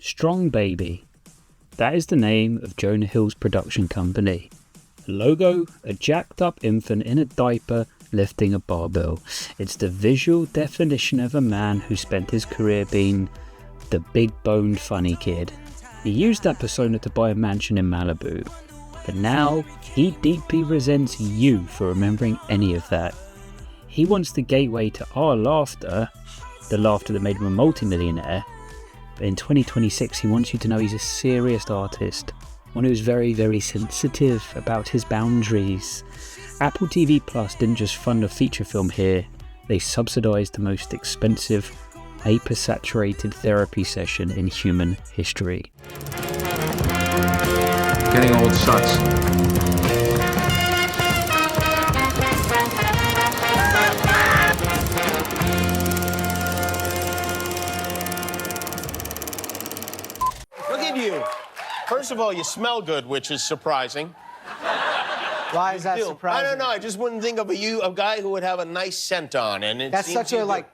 Strong Baby. That is the name of Jonah Hill's production company. The logo, a jacked up infant in a diaper lifting a barbell. It's the visual definition of a man who spent his career being the big boned funny kid. He used that persona to buy a mansion in Malibu. But now, he deeply resents you for remembering any of that. He wants the gateway to our laughter, the laughter that made him a multimillionaire. But in 2026, he wants you to know he's a serious artist, one who's very, very sensitive about his boundaries. Apple TV Plus didn't just fund a feature film here, they subsidised the most expensive, hyper-saturated therapy session in human history. Getting old sucks. Look at you. First of all, you smell good, which is surprising. Why is that surprising? I don't know. I just wouldn't think of a guy who would have a nice scent on. And that's such a, like,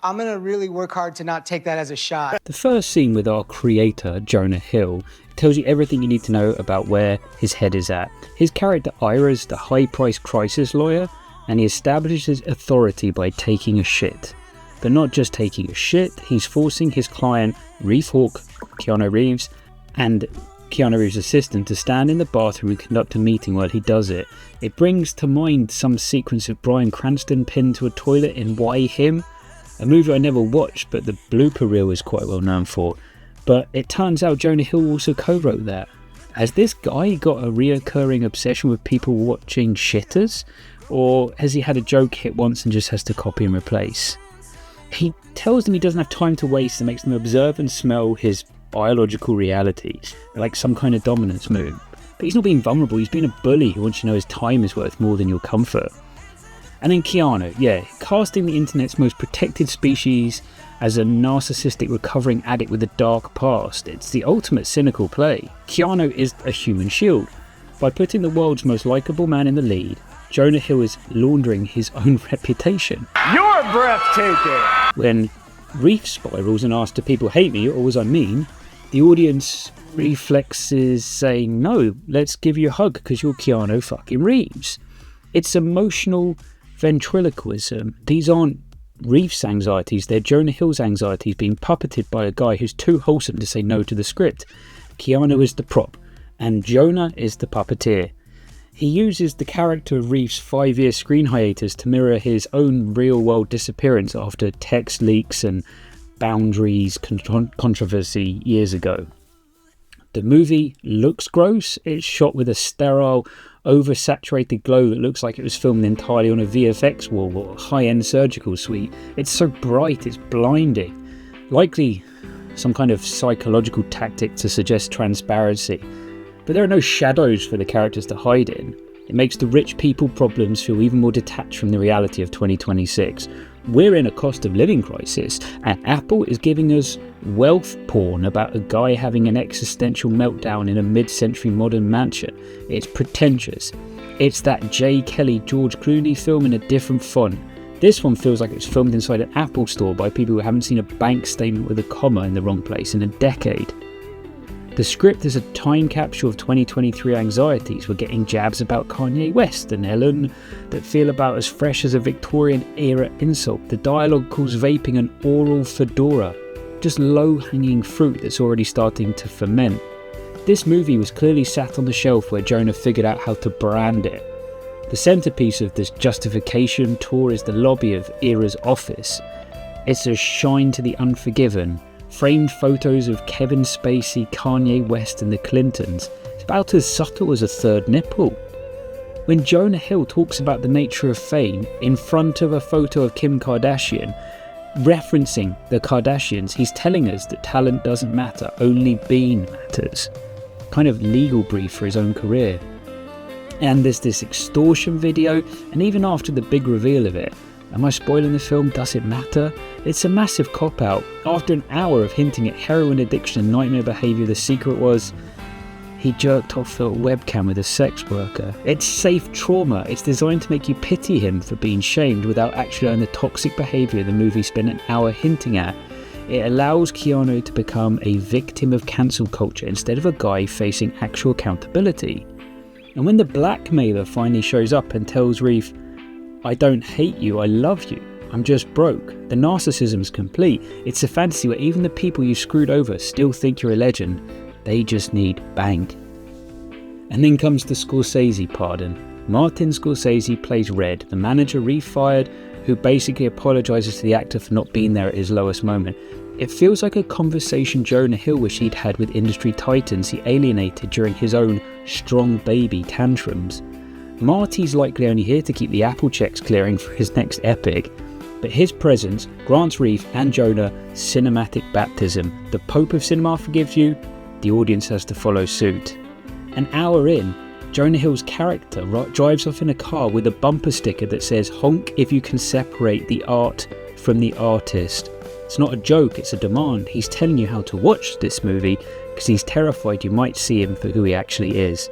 I'm going to really work hard to not take that as a shot. The first scene with our creator, Jonah Hill, tells you everything you need to know about where his head is at. His character Ira's the high-priced crisis lawyer, and he establishes authority by taking a shit. But not just taking a shit, he's forcing his client, Reef Hawk, Keanu Reeves, and Keanu Reeves' assistant to stand in the bathroom and conduct a meeting while he does it. It brings to mind some sequence of Bryan Cranston pinned to a toilet in Why Him? A movie I never watched, but the blooper reel is quite well known for. But it turns out Jonah Hill also co-wrote that. Has this guy got a reoccurring obsession with people watching shitters? Or has he had a joke hit once and just has to copy and replace? He tells them he doesn't have time to waste and makes them observe and smell his biological reality, like some kind of dominance move. But he's not being vulnerable, he's being a bully who wants you to know his time is worth more than your comfort. And then Keanu, casting the internet's most protected species as a narcissistic recovering addict with a dark past. It's the ultimate cynical play. Keanu is a human shield. By putting the world's most likable man in the lead, Jonah Hill is laundering his own reputation. You're breathtaking! When Reef spirals and asks, do people hate me or was I mean? The audience reflexes saying, no, let's give you a hug because you're Keanu fucking Reeves. It's emotional ventriloquism. These aren't Reeves' anxieties, they're Jonah Hill's anxieties being puppeted by a guy who's too wholesome to say no to the script. Keanu is the prop, and Jonah is the puppeteer. He uses the character of Reeves' 5-year screen hiatus to mirror his own real-world disappearance after text leaks and boundaries controversy years ago. The movie looks gross. It's shot with a sterile, oversaturated glow that looks like it was filmed entirely on a VFX wall or a high-end surgical suite. It's so bright, it's blinding. Likely some kind of psychological tactic to suggest transparency. But there are no shadows for the characters to hide in. It makes the rich people problems feel even more detached from the reality of 2026. We're in a cost of living crisis, and Apple is giving us wealth porn about a guy having an existential meltdown in a mid-century modern mansion. It's pretentious. It's that J. Kelly, George Clooney film in a different font. This one feels like it's filmed inside an Apple store by people who haven't seen a bank statement with a comma in the wrong place in a decade. The script is a time capsule of 2023 anxieties. We're getting jabs about Kanye West and Ellen that feel about as fresh as a Victorian-era insult. The dialogue calls vaping an oral fedora. Just low-hanging fruit that's already starting to ferment. This movie was clearly sat on the shelf where Jonah figured out how to brand it. The centerpiece of this justification tour is the lobby of Era's office. It's a shrine to the unforgiven. Framed photos of Kevin Spacey, Kanye West and the Clintons. It's about as subtle as a third nipple. When Jonah Hill talks about the nature of fame in front of a photo of Kim Kardashian, referencing the Kardashians, he's telling us that talent doesn't matter, only being matters. Kind of legal brief for his own career. And there's this extortion video, and even after the big reveal of it, am I spoiling the film? Does it matter? It's a massive cop-out. After an hour of hinting at heroin addiction and nightmare behaviour, the secret was he jerked off a webcam with a sex worker. It's safe trauma. It's designed to make you pity him for being shamed without actually knowing the toxic behaviour the movie spent an hour hinting at. It allows Keanu to become a victim of cancel culture instead of a guy facing actual accountability. And when the blackmailer finally shows up and tells Reef, "I don't hate you, I love you, I'm just broke," the narcissism's complete. It's a fantasy where even the people you screwed over still think you're a legend. They just need bang. And then comes the Scorsese pardon. Martin Scorsese plays Red, the manager Reef fired, who basically apologises to the actor for not being there at his lowest moment. It feels like a conversation Jonah Hill wished he'd had with industry titans he alienated during his own strong baby tantrums. Marty's likely only here to keep the Apple checks clearing for his next epic, but his presence grants Reef and Jonah cinematic baptism. The Pope of cinema forgives you, the audience has to follow suit. An hour in, Jonah Hill's character drives off in a car with a bumper sticker that says, "Honk if you can separate the art from the artist." It's not a joke, it's a demand. He's telling you how to watch this movie because he's terrified you might see him for who he actually is.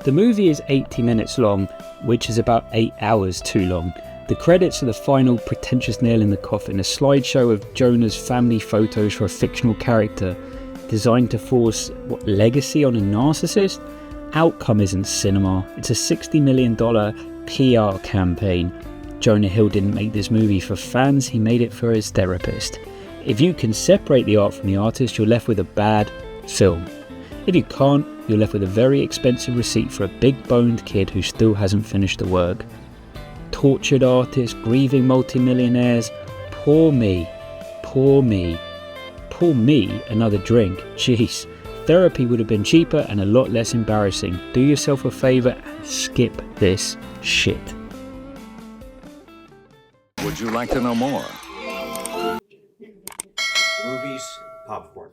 The movie is 80 minutes long, which is about 8 hours too long. The credits are the final pretentious nail in the coffin, a slideshow of Jonah's family photos for a fictional character designed to force legacy on a narcissist. Outcome isn't cinema, it's a $60 million PR campaign. Jonah Hill didn't make this movie for fans, he made it for his therapist. If you can separate the art from the artist, you're left with a bad film. If you can't, you're left with a very expensive receipt for a big-boned kid who still hasn't finished the work. Tortured artists, grieving multimillionaires, poor me, poor me. Pour me another drink. Jeez, therapy would have been cheaper and a lot less embarrassing. Do yourself a favour and skip this shit. Would you like to know more? Movies, popcorn.